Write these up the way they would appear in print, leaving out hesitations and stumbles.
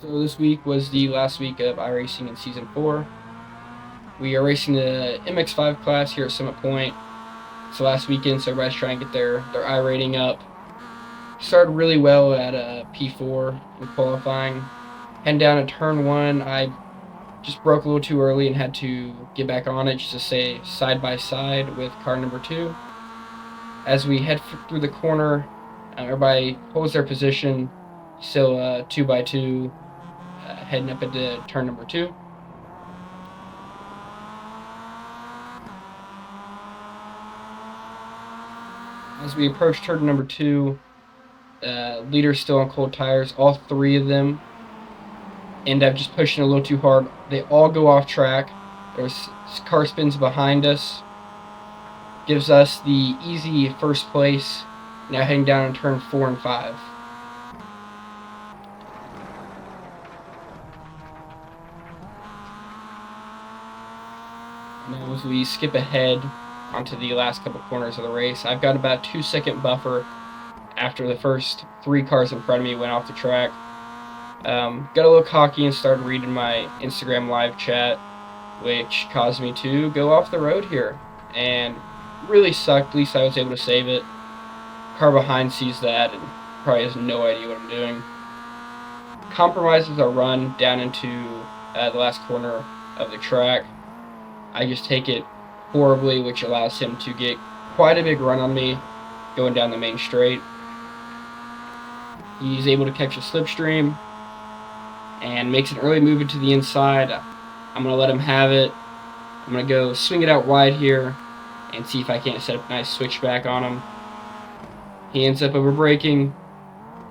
So this week was the last week of Iracing in Season 4. We are racing the MX5 class here at Summit Point. It's the last weekend, so everybody's trying to get their I rating up. Started really well at P4 in qualifying. Heading down at turn 1, I just broke a little too early and had to get back on it just to stay side by side with car number 2. As we head through the corner, everybody holds their position, still 2x2, heading up into turn number 2. As we approach turn number 2, leader's still on cold tires. All 3 of them end up just pushing a little too hard. They all go off track. There's car spins behind us. Gives us the easy first place. Now heading down in turn 4 and 5. Now as we skip ahead onto the last couple corners of the race, I've got about a 2-second buffer after the first 3 cars in front of me went off the track. Got a little cocky and started reading my Instagram live chat, which caused me to go off the road here, and really sucked. At least I was able to save it. Car behind sees that and probably has no idea what I'm doing. Compromises our run down into the last corner of the track. I just take it horribly, which allows him to get quite a big run on me going down the main straight. He's able to catch a slipstream and makes an early move into the inside. I'm going to let him have it. I'm going to go swing it out wide here and see if I can't set up a nice switchback on him. He ends up over braking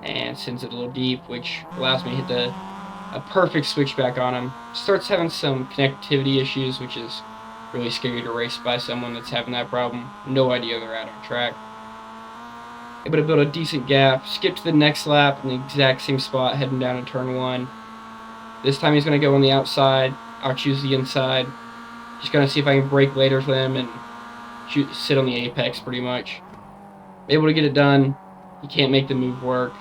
and sends it a little deep, which allows me to hit a perfect switchback on him. Starts having some connectivity issues, which is really scary to race by someone that's having that problem. No idea they're out on track. Able to build a decent gap, skip to the next lap in the exact same spot, heading down to turn 1. This time he's going to go on the outside. I'll choose the inside. Just going to see if I can brake later for him and sit on the apex pretty much. Able to get it done. He can't make the move work.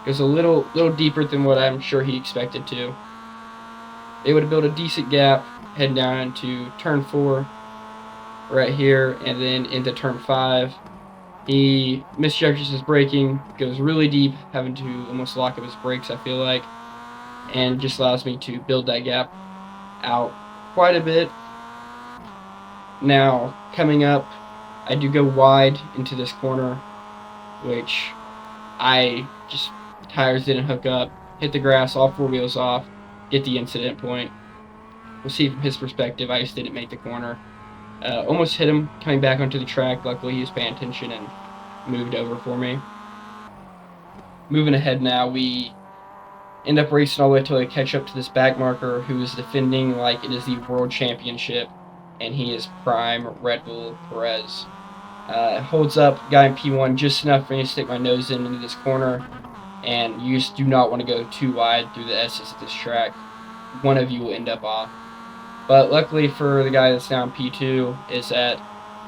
Goes a little deeper than what I'm sure he expected to. Able to build a decent gap, heading down into turn 4 right here, and then into turn 5. He misjudges his braking, goes really deep, having to almost lock up his brakes, I feel like, and just allows me to build that gap out quite a bit. Now, coming up, I do go wide into this corner, which tires didn't hook up, hit the grass, all 4 wheels off, get the incident point. We'll see from his perspective, I just didn't make the corner. Almost hit him coming back onto the track. Luckily, he was paying attention and moved over for me. Moving ahead now, we end up racing all the way until I catch up to this back marker who is defending like it is the World Championship, and he is prime Red Bull Perez. Holds up guy in P1 just enough for me to stick my nose into this corner, and you just do not want to go too wide through the S's at this track. One of you will end up off. But luckily for the guy that's now in P2 is that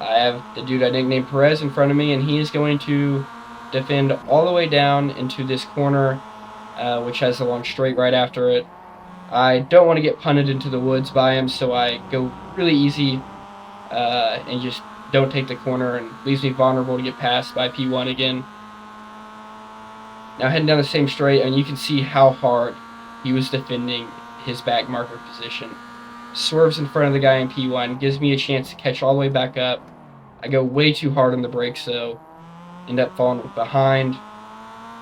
I have the dude I nicknamed Perez in front of me, and he is going to defend all the way down into this corner, which has a long straight right after it. I don't want to get punted into the woods by him, so I go really easy and just don't take the corner, and leaves me vulnerable to get passed by P1 again. Now heading down the same straight, and you can see how hard he was defending his back marker position. Swerves in front of the guy in P1, gives me a chance to catch all the way back up. I go way too hard on the brakes, though. End up falling behind.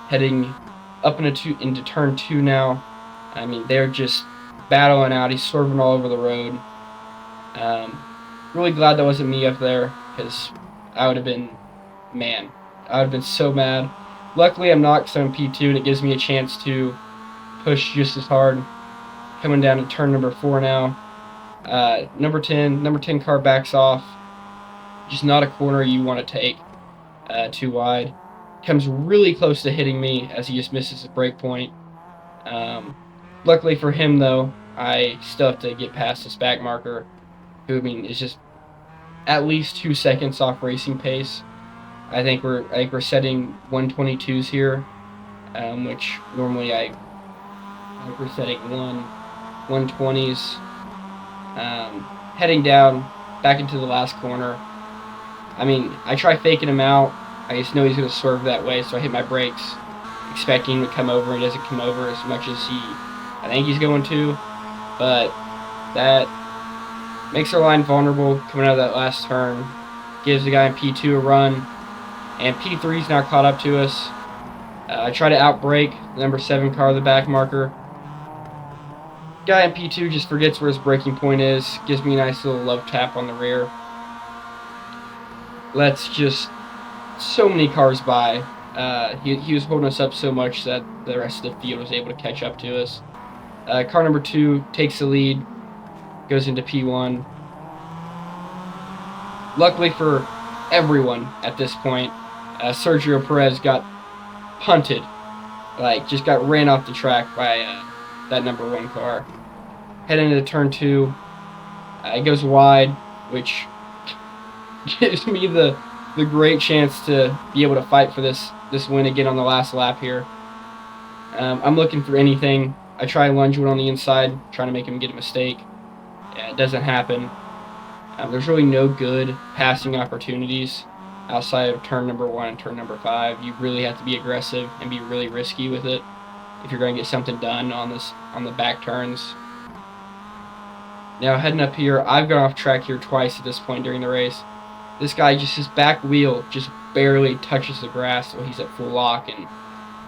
Heading up into turn 2 now. I mean, they're just battling out. He's swerving all over the road. Really glad that wasn't me up there, because I would have been so mad. Luckily, I'm not, because I'm in P2, and it gives me a chance to push just as hard. Coming down to turn number 4 now. Number 10 car backs off. Just not a corner you want to take too wide. Comes really close to hitting me as he just misses his brake point. Luckily for him, though, I still have to get past this back marker, who, I mean, is just at least 2 seconds off racing pace. I think we're setting 122s here, which normally I like we're setting 120s. Heading down back into the last corner. I mean, I try faking him out. I just know he's going to swerve that way, so I hit my brakes, expecting him to come over. He doesn't come over as much as I think he's going to, but that makes our line vulnerable coming out of that last turn. Gives the guy in P2 a run, and P3's now caught up to us. I try to outbrake the number 7 car, the back marker. Guy in P2 just forgets where his braking point is, gives me a nice little love tap on the rear. Let's just so many cars by. He was holding us up so much that the rest of the field was able to catch up to us. Car number 2 takes the lead, goes into P1. Luckily for everyone at this point, Sergio Perez got punted, just got ran off the track by that number 1 car. Head into turn 2, it goes wide, which gives me the great chance to be able to fight for this win again on the last lap here. I'm looking for anything. I try to lunge one on the inside, trying to make him get a mistake. It doesn't happen. There's really no good passing opportunities outside of turn number 1 and turn number 5. You really have to be aggressive and be really risky with it if you're going to get something done on the back turns. Now heading up here, I've gone off track here twice at this point during the race. This guy, just his back wheel just barely touches the grass while he's at full lock, and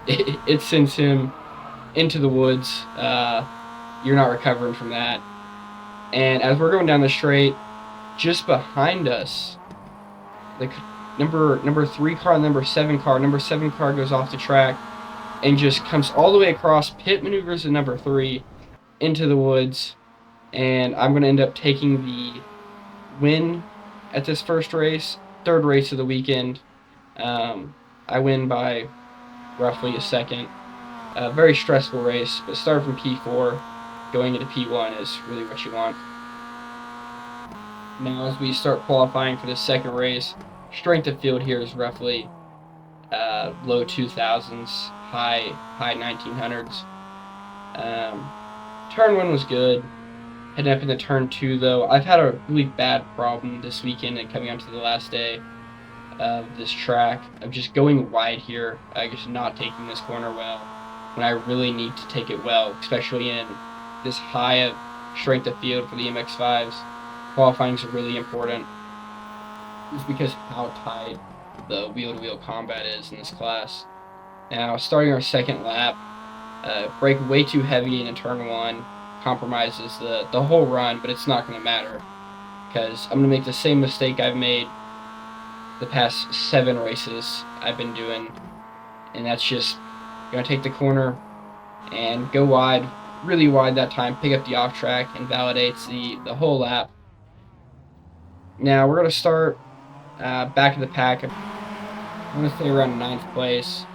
it sends him into the woods. You're not recovering from that. And as we're going down the straight, just behind us, the number 3 car and number 7 car. Number 7 car goes off the track and just comes all the way across, pit maneuvers the number 3 into the woods. And I'm going to end up taking the win at this first race, third race of the weekend. I win by roughly a second. Very stressful race, but starting from P4, going into P1 is really what you want. Now as we start qualifying for the second race, strength of field here is roughly low 2000s, high 1900s. Turn 1 was good. Heading up into turn 2 though, I've had a really bad problem this weekend and coming onto the last day of this track of just going wide here, just not taking this corner well when I really need to take it well, especially in this high of strength of field for the MX5s. Qualifying is really important just because how tight the wheel-to-wheel combat is in this class. Now starting our second lap, brake way too heavy in turn 1, compromises the whole run, but it's not going to matter because I'm going to make the same mistake I've made the past 7 races I've been doing, and that's just going to take the corner and go wide, really wide that time, pick up the off track, and validates the whole lap. Now we're going to start back of the pack. I'm going to stay around 9th place,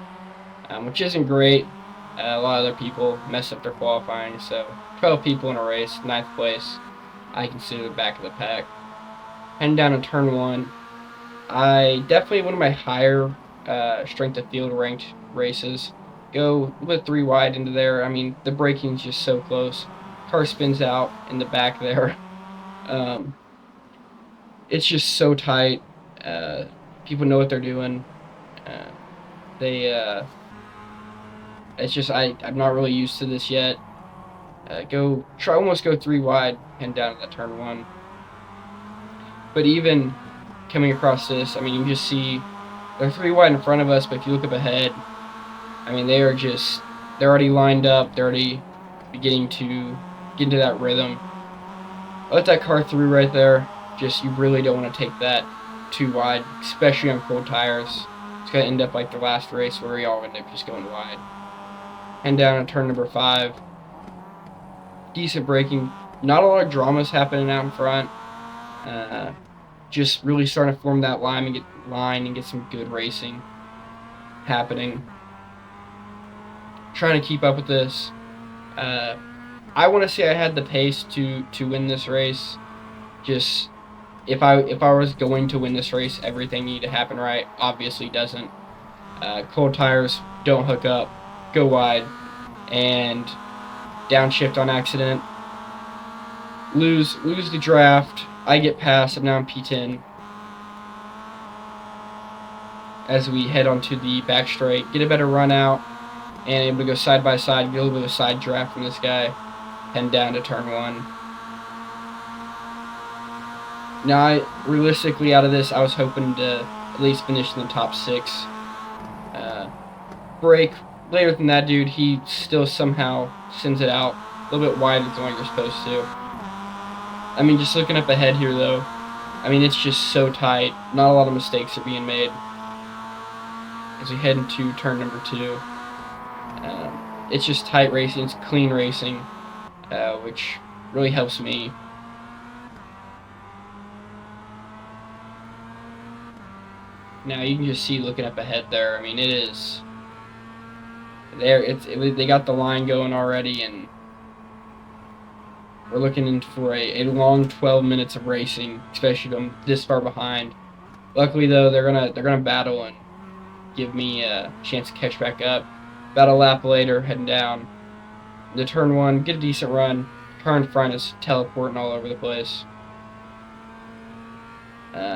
which isn't great. A lot of other people mess up their qualifying, so 12 people in a race, 9th place, I consider the back of the pack. Heading down to turn 1, I definitely one of my higher strength of field ranked races. Go with 3 wide into there. I mean, the braking's just so close. Car spins out in the back there. It's just so tight. People know what they're doing. It's just I'm not really used to this yet. Almost go 3 wide and down to that turn 1. But even coming across this, I mean, you can just see they're 3 wide in front of us, but if you look up ahead, I mean, they're already lined up, they're already beginning to get into that rhythm. I let that car through right there. Just, you really don't want to take that too wide, especially on cold tires. It's going to end up like the last race where we all end up just going wide. And down to turn number 5. Decent braking. Not a lot of dramas happening out in front. Just really starting to form that line and get some good racing happening. Trying to keep up with this. I want to say I had the pace to win this race. Just if I was going to win this race, everything needed to happen right. Obviously doesn't. Cold tires don't hook up, go wide, and downshift on accident. Lose the draft. I get past. I'm now in P10. As we head onto the back straight, get a better run out, and able to go side by side, get a little bit of a side draft from this guy, heading down to turn 1. Now, realistically, out of this, I was hoping to at least finish in the top 6. Break later than that dude, he still somehow sends it out a little bit wider than what you're supposed to. I mean, just looking up ahead here, though, I mean, it's just so tight. Not a lot of mistakes are being made as we head into turn number 2. It's just tight racing, it's clean racing, which really helps me. Now you can just see looking up ahead there. I mean, it is there. They got the line going already, and we're looking in for a long 12 minutes of racing, especially them this far behind. Luckily, though, they're gonna battle and give me a chance to catch back up. About a lap later, heading down the turn 1, get a decent run. Car in front is teleporting all over the place.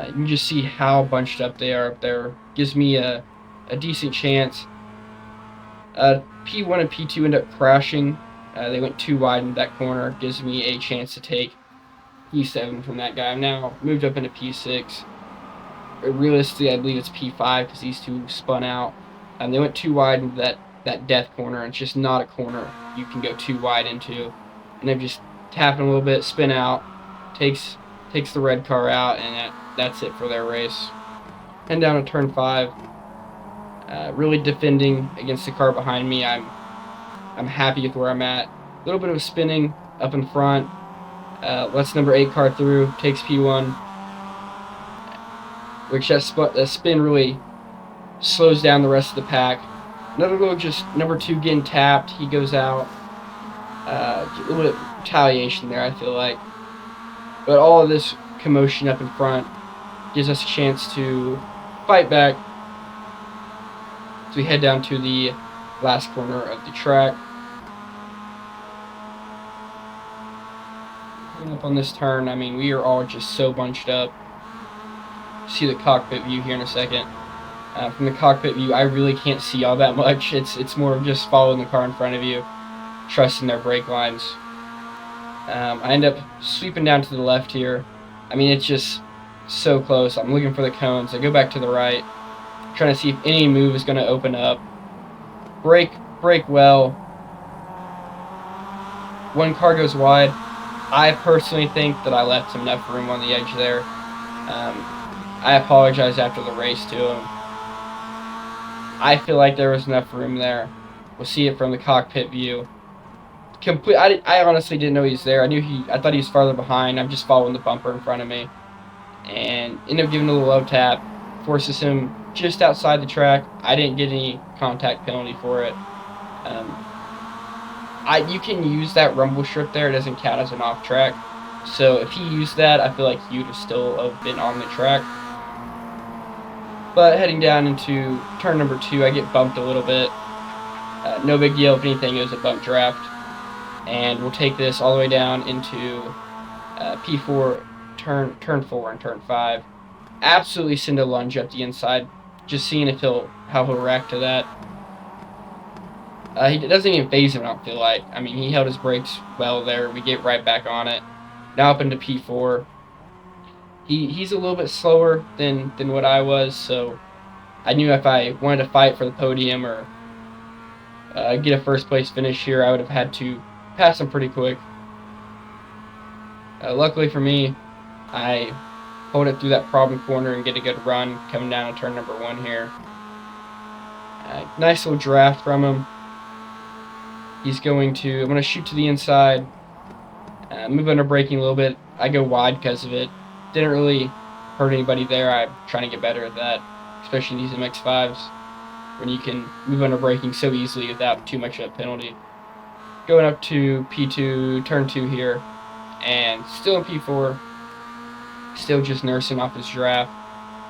You can just see how bunched up they are up there. Gives me a decent chance. P1 and P2 end up crashing. They went too wide in that corner. Gives me a chance to take P7 from that guy. I'm now moved up into P6. Realistically, I believe it's P5 because these two spun out. They went too wide into that death corner. It's just not a corner you can go too wide into. And they're just tapping a little bit, spin out, takes the red car out, and that's it for their race. Heading down to turn 5. Really defending against the car behind me. I'm happy with where I'm at. A little bit of spinning up in front. Lets number 8 car through, takes P1. Which that spin really slows down the rest of the pack. Another little just number 2 getting tapped. He goes out. A little bit of retaliation there, I feel like. But all of this commotion up in front gives us a chance to fight back. So we head down to the last corner of the track. Coming up on this turn, I mean, we are all just so bunched up. See the cockpit view here in a second. From the cockpit view, I really can't see all that much. It's more of just following the car in front of you, trusting their brake lines. I end up sweeping down to the left here. I mean, it's just so close. I'm looking for the cones. I go back to the right, trying to see if any move is going to open up. Brake well. One car goes wide. I personally think that I left enough room on the edge there. I apologize after the race to him. I feel like there was enough room there. We'll see it from the cockpit view. I honestly didn't know he was there. I thought he was farther behind. I'm just following the bumper in front of me, and ended up giving a little low tap. Forces him just outside the track. I didn't get any contact penalty for it. You can use that rumble strip there. It doesn't count as an off track. So if he used that, I feel like he would have still have been on the track. But heading down into turn number 2, I get bumped a little bit. No big deal. If anything, it was a bump draft. And we'll take this all the way down into P4, turn 4 and turn 5. Absolutely send a lunge up the inside. Just seeing if how he'll react to that. He doesn't even phase him, I don't feel like. I mean, he held his brakes well there. We get right back on it. Now up into P4. He's a little bit slower than what I was, so I knew if I wanted to fight for the podium or get a first place finish here, I would have had to pass him pretty quick. Luckily for me, I hold it through that problem corner and get a good run coming down to turn number 1 here. Nice little draft from him. I'm going to shoot to the inside, move under braking a little bit. I go wide because of it. Didn't really hurt anybody there. I'm trying to get better at that, especially these MX5s, when you can move under braking so easily without too much of a penalty. Going up to P2, turn 2 here, and still in P4, still just nursing off his draft.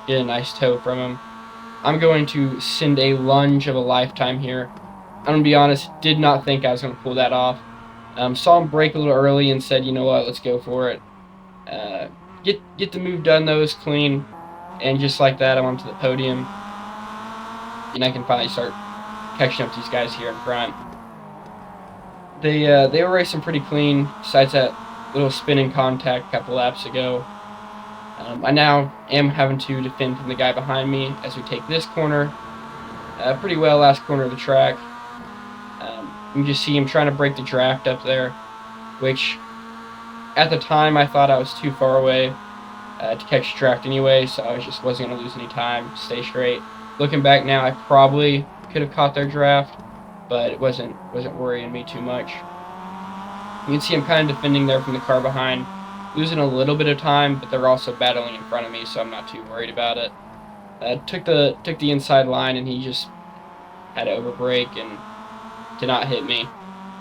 Get a nice toe from him. I'm going to send a lunge of a lifetime here. I'm going to be honest, did not think I was going to pull that off. Saw him break a little early and said, you know what, let's go for it. Uh, get the move done though, is clean, and just like that, I'm onto the podium, and I can finally start catching up to these guys here in front. They were racing pretty clean, besides that little spinning contact a couple laps ago. I now am having to defend from the guy behind me as we take this corner. Pretty well, last corner of the track. You can just see him trying to break the draft up there, which at the time I thought I was too far away to catch the draft anyway, so I just wasn't going to lose any time, stay straight. Looking back now, I probably could have caught their draft, but it wasn't worrying me too much. You can see I'm kind of defending there from the car behind, losing a little bit of time, but they're also battling in front of me, so I'm not too worried about it. Took the inside line, and he just had to overbrake and did not hit me.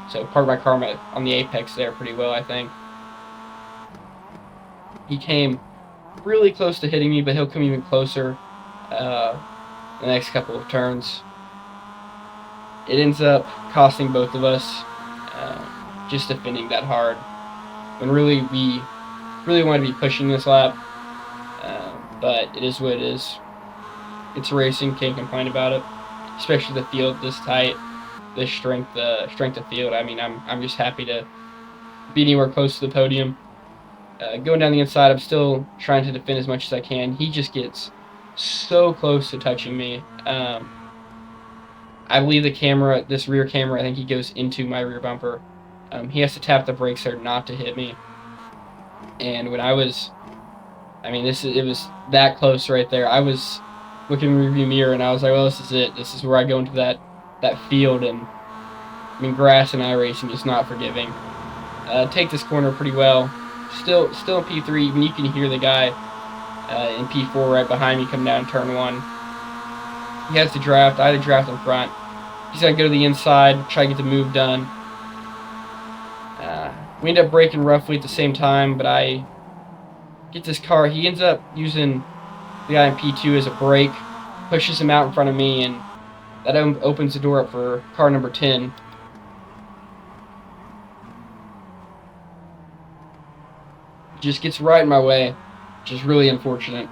So parked my car on the apex there pretty well, I think. He came really close to hitting me, but he'll come even closer the next couple of turns. It ends up costing both of us just defending that hard, when really we really want to be pushing this lap, but it is what it is. It's racing, can't complain about it, especially the field this tight, this strength of field. I mean, I'm just happy to be anywhere close to the podium. Going down the inside, I'm still trying to defend as much as I can. He just gets so close to touching me. I believe the camera, this rear camera, I think he goes into my rear bumper. He has to tap the brakes there not to hit me. And when it was that close right there. I was looking in the rearview mirror and I was like, well, this is it. This is where I go into that field. And I mean, grass and Iracing is not forgiving. Take this corner pretty well. Still in P3. Even you can hear the guy in P4 right behind me coming down turn 1. He has the draft. I had the draft in front. He's got to go to the inside, try to get the move done. We end up braking roughly at the same time, but I get this car. He ends up using the guy in P2 as a brake, pushes him out in front of me, and that opens the door up for car number 10. Just gets right in my way, which is really unfortunate.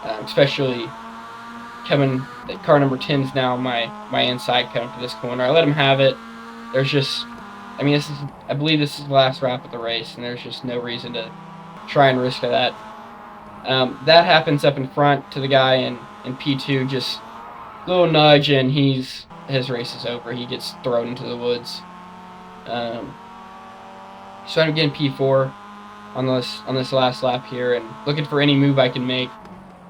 Especially coming, car number 10's now my inside coming to this corner. I let him have it. There's just, I believe this is the last lap of the race, and there's just no reason to try and risk that. That happens up in front to the guy in P2, just a little nudge, and his race is over. He gets thrown into the woods. So I'm getting P4 on this last lap here, and looking for any move I can make.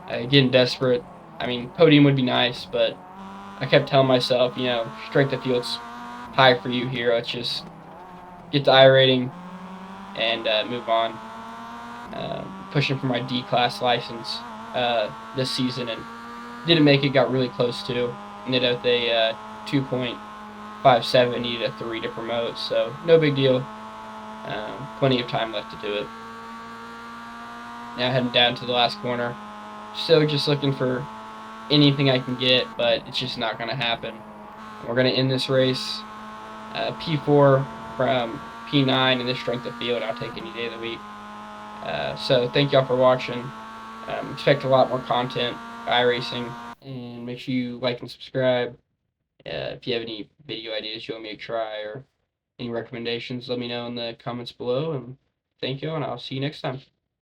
Getting desperate. I mean, podium would be nice, but I kept telling myself, strength of field's high for you here. Let's just get the I rating and move on. Pushing for my D-class license this season, and didn't make it. Got really close to. Ended up with a 2.57. Needed a 3 to promote, so no big deal. Plenty of time left to do it. Now heading down to the last corner. Still just looking for anything I can get, but it's just not going to happen. We're going to end this race P4 from P9 in this strength of field. I'll take any day of the week. So thank y'all for watching. Expect a lot more content, Iracing, and make sure you like and subscribe. If you have any video ideas you want me to try or any recommendations, let me know in the comments below. And thank you, and I'll see you next time.